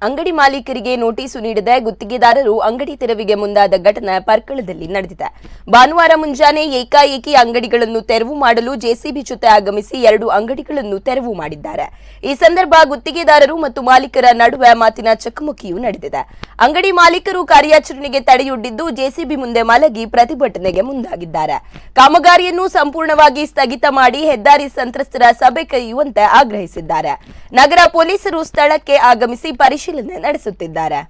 ಅಂಗಡಿ ಮಾಲೀಕರಿಗೆ ನೋಟಿಸು ನೀಡದೆ ಗುತ್ತಿಗೆದಾರರು ಅಂಗಡಿ ತೆರವಿಗೆ ಮುಂದಾದ ಘಟನೆ ಪರ್ಕಳದಲ್ಲಿ ನಡೆದಿದೆ. ಭಾನುವಾರ ಮುಂಜಾನೆ ಏಕಾಏಕಿ ಅಂಗಡಿಗಳನ್ನು ತೆರವು ಮಾಡಲು ಜೆಸಿಬಿ ಜೊತೆ ಆಗಮಿಸಿ 2 ಅಂಗಡಿಗಳನ್ನು ತೆರವು ಮಾಡಿದ್ದಾರೆ. ಈ ಸಂದರ್ಭ ಗುತ್ತಿಗೆದಾರರು ಮತ್ತು ಮಾಲೀಕರ ನಡುವೆ ಮಾತಿನ ಚಕಮಕಿಯೂ ನಡೆದಿದೆ. ಅಂಗಡಿ ಮಾಲೀಕರು ಕಾರ್ಯಾಚರಣೆಗೆ ತಡೆಯೊಡ್ಡಿದ್ದು ಜೆಸಿಬಿ ಮುಂದೆ ಮಲಗಿ ಪ್ರತಿಭಟನೆಗೆ ಮುಂದಾಗಿದ್ದಾರೆ. ಕಾಮಗಾರಿಯನ್ನು ಸಂಪೂರ್ಣವಾಗಿ ಸ್ಥಗಿತ ಮಾಡಿ ಹೆದ್ದಾರಿ ಸಂತ್ರಸ್ತರ ಸಭೆ ಕರೆಯುವಂತೆ ಆಗ್ರಹಿಸಿದ್ದಾರೆ. ನಗರ ಪೊಲೀಸರು ಸ್ಥಳಕ್ಕೆ ಆಗಮಿಸಿ ಪರಿಶೀಲನೆ ನಡೆಸುತ್ತಿದ್ದಾರೆ.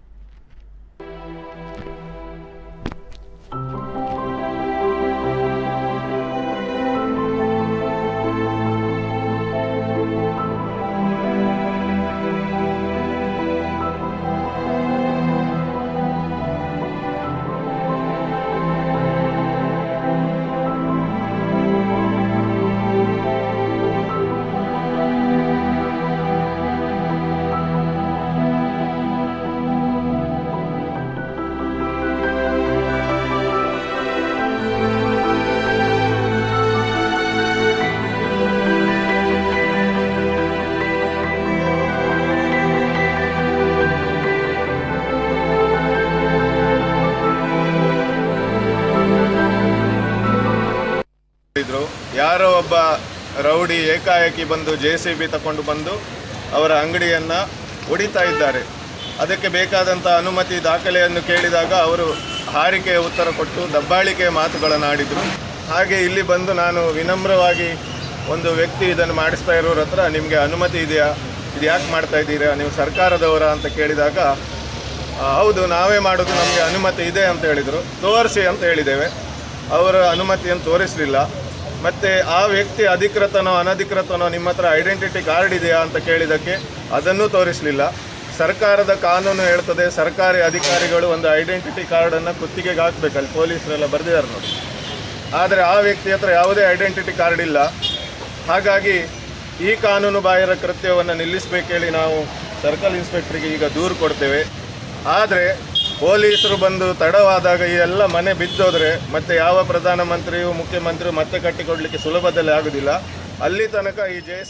ಯಾರೋ ಒಬ್ಬ ರೌಡಿ ಏಕಾಏಕಿ ಬಂದು ಜೆಸಿಬಿ ತಕೊಂಡು ಬಂದು ಅವರ ಅಂಗಡಿಯನ್ನು ಹೊಡಿತಾ ಇದ್ದಾರೆ. ಅದಕ್ಕೆ ಬೇಕಾದಂಥ ಅನುಮತಿ ದಾಖಲೆಯನ್ನು ಕೇಳಿದಾಗ ಅವರು ಹಾರಿಕೆಯ ಉತ್ತರ ಕೊಟ್ಟು ದಬ್ಬಾಳಿಕೆಯ ಮಾತುಗಳನ್ನು ಆಡಿದರು. ಹಾಗೆ ಇಲ್ಲಿ ಬಂದು ನಾನು ವಿನಮ್ರವಾಗಿ ಒಂದು ವ್ಯಕ್ತಿ ಇದನ್ನು ಮಾಡಿಸ್ತಾ ಇರೋರ ಹತ್ರ ನಿಮಗೆ ಅನುಮತಿ ಇದೆಯಾ, ಇದು ಯಾಕೆ ಮಾಡ್ತಾ ಇದ್ದೀರಾ, ನೀವು ಸರ್ಕಾರದವರ ಅಂತ ಕೇಳಿದಾಗ ಹೌದು ನಾವೇ ಮಾಡೋದು, ನಮಗೆ ಅನುಮತಿ ಇದೆ ಅಂತ ಹೇಳಿದರು. ತೋರಿಸಿ ಅಂತ ಹೇಳಿದ್ದೇವೆ. ಅವರ ಅನುಮತಿಯನ್ನು ತೋರಿಸಲಿಲ್ಲ. ಮತ್ತು ಆ ವ್ಯಕ್ತಿ ಅಧಿಕೃತನೋ ಅನಧಿಕೃತನೋ ನಿಮ್ಮ ಹತ್ರ ಐಡೆಂಟಿಟಿ ಕಾರ್ಡ್ ಇದೆಯಾ ಅಂತ ಕೇಳಿದ್ದಕ್ಕೆ ಅದನ್ನೂ ತೋರಿಸಲಿಲ್ಲ. ಸರ್ಕಾರದ ಕಾನೂನು ಹೇಳ್ತದೆ ಸರ್ಕಾರಿ ಅಧಿಕಾರಿಗಳು ಒಂದು ಐಡೆಂಟಿಟಿ ಕಾರ್ಡನ್ನು ಕುತ್ತಿಗೆಗೆ ಹಾಕಬೇಕಲ್ಲಿ ಪೊಲೀಸರೆಲ್ಲ ಬರೆದಿದ್ದಾರೆ ನೋಡಿ. ಆದರೆ ಆ ವ್ಯಕ್ತಿ ಹತ್ರ ಯಾವುದೇ ಐಡೆಂಟಿಟಿ ಕಾರ್ಡ್ ಇಲ್ಲ. ಹಾಗಾಗಿ ಈ ಕಾನೂನು ಬಾಹಿರ ಕೃತ್ಯವನ್ನು ನಿಲ್ಲಿಸಬೇಕೇಳಿ ನಾವು ಸರ್ಕಲ್ ಇನ್ಸ್ಪೆಕ್ಟ್ರಿಗೆ ಈಗ ದೂರು ಕೊಡ್ತೇವೆ. ಆದರೆ ಪೊಲೀಸರು ಬಂದು ತಡವಾದಾಗ ಈ ಎಲ್ಲ ಮನೆ ಬಿದ್ದೋದ್ರೆ ಮತ್ತೆ ಯಾವ ಪ್ರಧಾನಮಂತ್ರಿಯು ಮುಖ್ಯಮಂತ್ರಿಯು ಮತ್ತೆ ಕಟ್ಟಿಕೊಡಲಿಕ್ಕೆ ಸುಲಭದಲ್ಲಿ ಆಗೋದಿಲ್ಲ. ಅಲ್ಲಿ ತನಕ ಈ ಜೆಸಿ